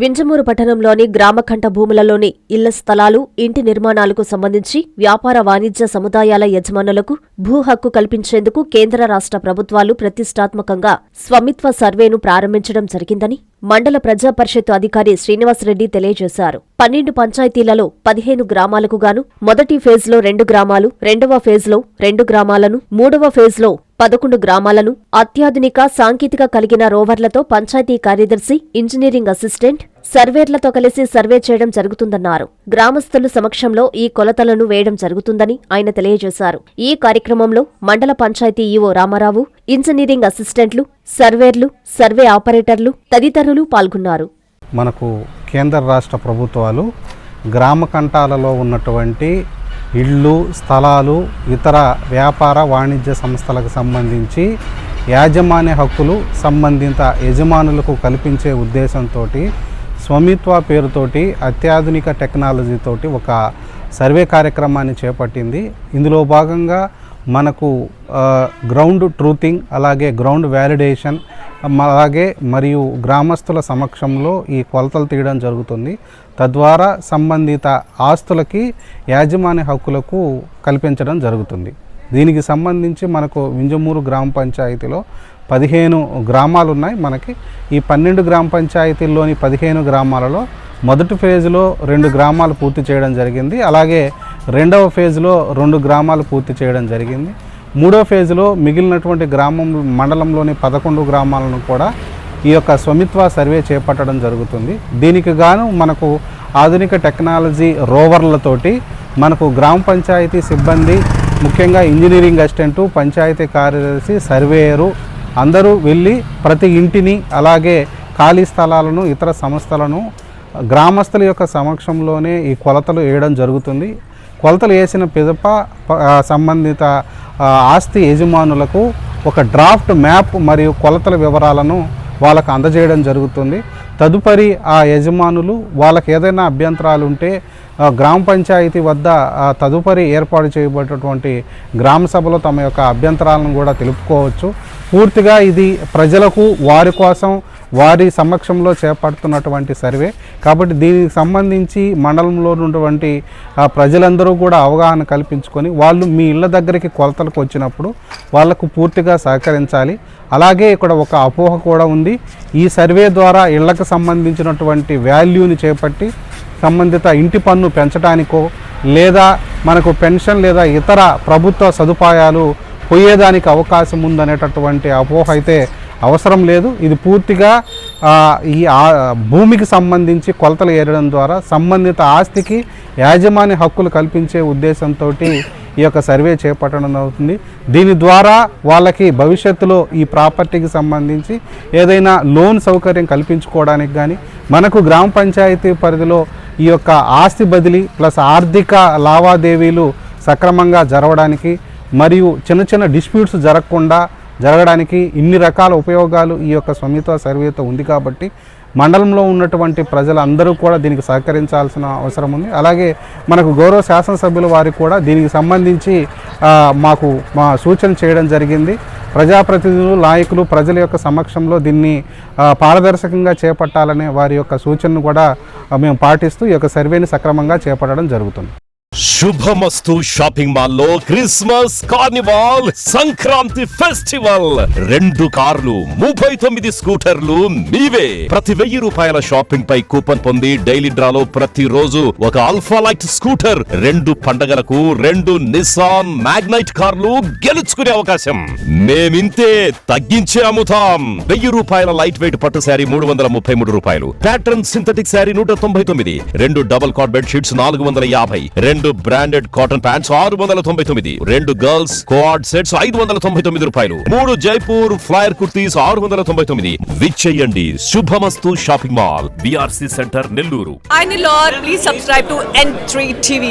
వింజమూరు పట్టణంలోని గ్రామకంఠ భూములలోని ఇళ్ల స్థలాలు, ఇంటి నిర్మాణాలకు సంబంధించి వ్యాపార వాణిజ్య సముదాయాల యజమానులకు భూ హక్కు కల్పించేందుకు కేంద్ర రాష్ట్ర ప్రభుత్వాలు ప్రతిష్టాత్మకంగా స్వామిత్వ సర్వేను ప్రారంభించడం జరిగిందని మండల ప్రజా పరిషత్ అధికారి శ్రీనివాసరెడ్డి తెలియజేశారు. 12 పంచాయతీలలో 15 గ్రామాలకు గాను మొదటి ఫేజ్లో 2 గ్రామాలు, రెండవ ఫేజ్లో 2 గ్రామాలను, మూడవ ఫేజ్లో 11 గ్రామాలను అత్యాధునిక సాంకేతిక కలిగిన రోవర్లతో పంచాయతీ కార్యదర్శి, ఇంజనీరింగ్ అసిస్టెంట్, సర్వేర్లతో కలిసి సర్వే చేయడం జరుగుతుందన్నారు. గ్రామస్తుల సమక్షంలో ఈ కొలతలను వేయడం జరుగుతుందని ఆయన తెలియజేశారు. ఈ కార్యక్రమంలో మండల పంచాయతీ ఈవో రామారావు, ఇంజనీరింగ్ అసిస్టెంట్లు, సర్వేర్లు, సర్వే ఆపరేటర్లు తదితరులు పాల్గొన్నారు. మనకు కేంద్ర రాష్ట్ర ప్రభుత్వాలు గ్రామ కంఠాలలో ఉన్నటువంటి ఇళ్ళు, స్థలాలు, ఇతర వ్యాపార వాణిజ్య సంస్థలకు సంబంధించి యాజమాన్య హక్కులు సంబంధిత యజమానులకు కల్పించే ఉద్దేశంతో స్వామిత్వ పేరుతోటి అత్యాధునిక టెక్నాలజీతోటి ఒక సర్వే కార్యక్రమాన్ని చేపట్టింది. ఇందులో భాగంగా మనకు గ్రౌండ్ ట్రూతింగ్, అలాగే గ్రౌండ్ వ్యాలిడేషన్, అలాగే మరియు గ్రామస్తుల సమక్షంలో ఈ కొలతలు తీయడం జరుగుతుంది. తద్వారా సంబంధిత ఆస్తులకి యాజమాన్య హక్కులకు కల్పించడం జరుగుతుంది. దీనికి సంబంధించి మనకు వింజమూరు గ్రామ పంచాయతీలో 15 గ్రామాలు ఉన్నాయి. మనకి ఈ 12 గ్రామ పంచాయతీల్లోని 15 గ్రామాలలో మొదటి ఫేజ్లో 2 గ్రామాలు పూర్తి చేయడం జరిగింది. అలాగే రెండవ ఫేజ్లో 2 గ్రామాలు పూర్తి చేయడం జరిగింది. మూడో ఫేజ్లో మిగిలినటువంటి మండలంలోని 11 గ్రామాలను కూడా ఈ యొక్క స్వామిత్వ సర్వే చేపట్టడం జరుగుతుంది. దీనికి గాను మనకు ఆధునిక టెక్నాలజీ రోవర్లతోటి మనకు గ్రామ పంచాయతీ సిబ్బంది, ముఖ్యంగా ఇంజనీరింగ్ అసిస్టెంటు, పంచాయతీ కార్యదర్శి, సర్వేయరు అందరూ వెళ్ళి ప్రతి ఇంటిని, అలాగే ఖాళీ స్థలాలను, ఇతర సంస్థలను గ్రామస్తుల యొక్క సమక్షంలోనే ఈ కొలతలు వేయడం జరుగుతుంది. కొలతలు వేసిన పిదప సంబంధిత ఆస్తి యజమానులకు ఒక డ్రాఫ్ట్ మ్యాప్ మరియు కొలతల వివరాలను వాళ్ళకు అందజేయడం జరుగుతుంది. తదుపరి ఆ యజమానులు వాళ్ళకి ఏదైనా అభ్యంతరాలు ఉంటే గ్రామ పంచాయతీ వద్ద తదుపరి ఏర్పాటు చేయబడినటువంటి గ్రామ సభలో తమ యొక్క అభ్యంతరాలను కూడా తెలుపుకోవచ్చు. పూర్తిగా ఇది ప్రజలకు, వారి కోసం, వారి సమక్షంలో చేపడుతున్నటువంటి సర్వే కాబట్టి దీనికి సంబంధించి మండలంలో ఉన్నటువంటి ప్రజలందరూ కూడా అవగాహన కల్పించుకొని వాళ్ళు మీ ఇళ్ళ దగ్గరికి కొలతలకు వచ్చినప్పుడు వాళ్లకు పూర్తిగా సహకరించాలి. అలాగే ఇక్కడ ఒక అపోహ కూడా ఉంది. ఈ సర్వే ద్వారా ఇళ్లకు సంబంధించినటువంటి వాల్యూని చేపట్టి సంబంధిత ఇంటి పన్ను పెంచడానికో, లేదా మనకు పెన్షన్ లేదా ఇతర ప్రభుత్వ సదుపాయాలు పోయేదానికి అవకాశం ఉందనేటటువంటి అపోహ అయితే అవసరం లేదు. ఇది పూర్తిగా ఈ భూమికి సంబంధించి కొలతలు ఏరడం ద్వారా సంబంధిత ఆస్తికి యాజమాన్య హక్కులు కల్పించే ఉద్దేశంతో ఈ యొక్క సర్వే చేపట్టడం అవుతుంది. దీని ద్వారా వాళ్ళకి భవిష్యత్తులో ఈ ప్రాపర్టీకి సంబంధించి ఏదైనా లోన్ సౌకర్యం కల్పించుకోవడానికి కానీ, మనకు గ్రామ పంచాయతీ పరిధిలో ఈ యొక్క ఆస్తి బదిలీ ప్లస్ ఆర్థిక లావాదేవీలు సక్రమంగా జరగడానికి మరియు చిన్న చిన్న డిస్ప్యూట్స్ జరగడానికి ఇన్ని రకాల ఉపయోగాలు ఈ యొక్క స్వామిత్వ సర్వేతో ఉంది. కాబట్టి మండలంలో ఉన్నటువంటి ప్రజలందరూ కూడా దీనికి సహకరించాల్సిన అవసరం ఉంది. అలాగే మనకు గౌరవ శాసనసభ్యుల వారికి కూడా దీనికి సంబంధించి మా సూచన చేయడం జరిగింది. ప్రజాప్రతినిధులు, నాయకులు ప్రజల యొక్క సమక్షంలో దీన్ని పారదర్శకంగా చేపట్టాలనే వారి యొక్క సూచనను కూడా మేము పాటిస్తూ ఈ యొక్క సర్వేని సక్రమంగా చేపట్టడం జరుగుతుంది. శుభమస్తు షాపింగ్ మాల్ లో క్రిస్మస్ కార్నివాల్ సంక్రాంతి ఫెస్టివల్ 2 కార్లు, 39 స్కూటర్లు మీవే. ప్రతి 1000 రూపాయల షాపింగ్ పై కూపన్ పొంది డైలీ డ్రాలో ప్రతి రోజు ఒక ఆల్ఫా లైట్ స్కూటర్, 2 పండగలకు 2 నిస్సాన్ మ్యాగ్నైట్ కార్లు గెలుచుకునే అవకాశం. మేమింతే తగ్గించే అమ్ముతాం. 1000 రూపాయల లైట్ వెయిట్ పట్టు శారీ 333 రూపాయలు, pattern synthetic sari 199, 2 double cot bed sheets 450, 2 branded cotton pants 699, 2 girls co-ord sets 599 రూపాయలు, 3 జైపూర్ ఫ్లైర్ కుర్తీస్ 699. విచ్చేయండి Shubhamastu shopping mall, BRC centre, Nellore. Please subscribe to N3 TV.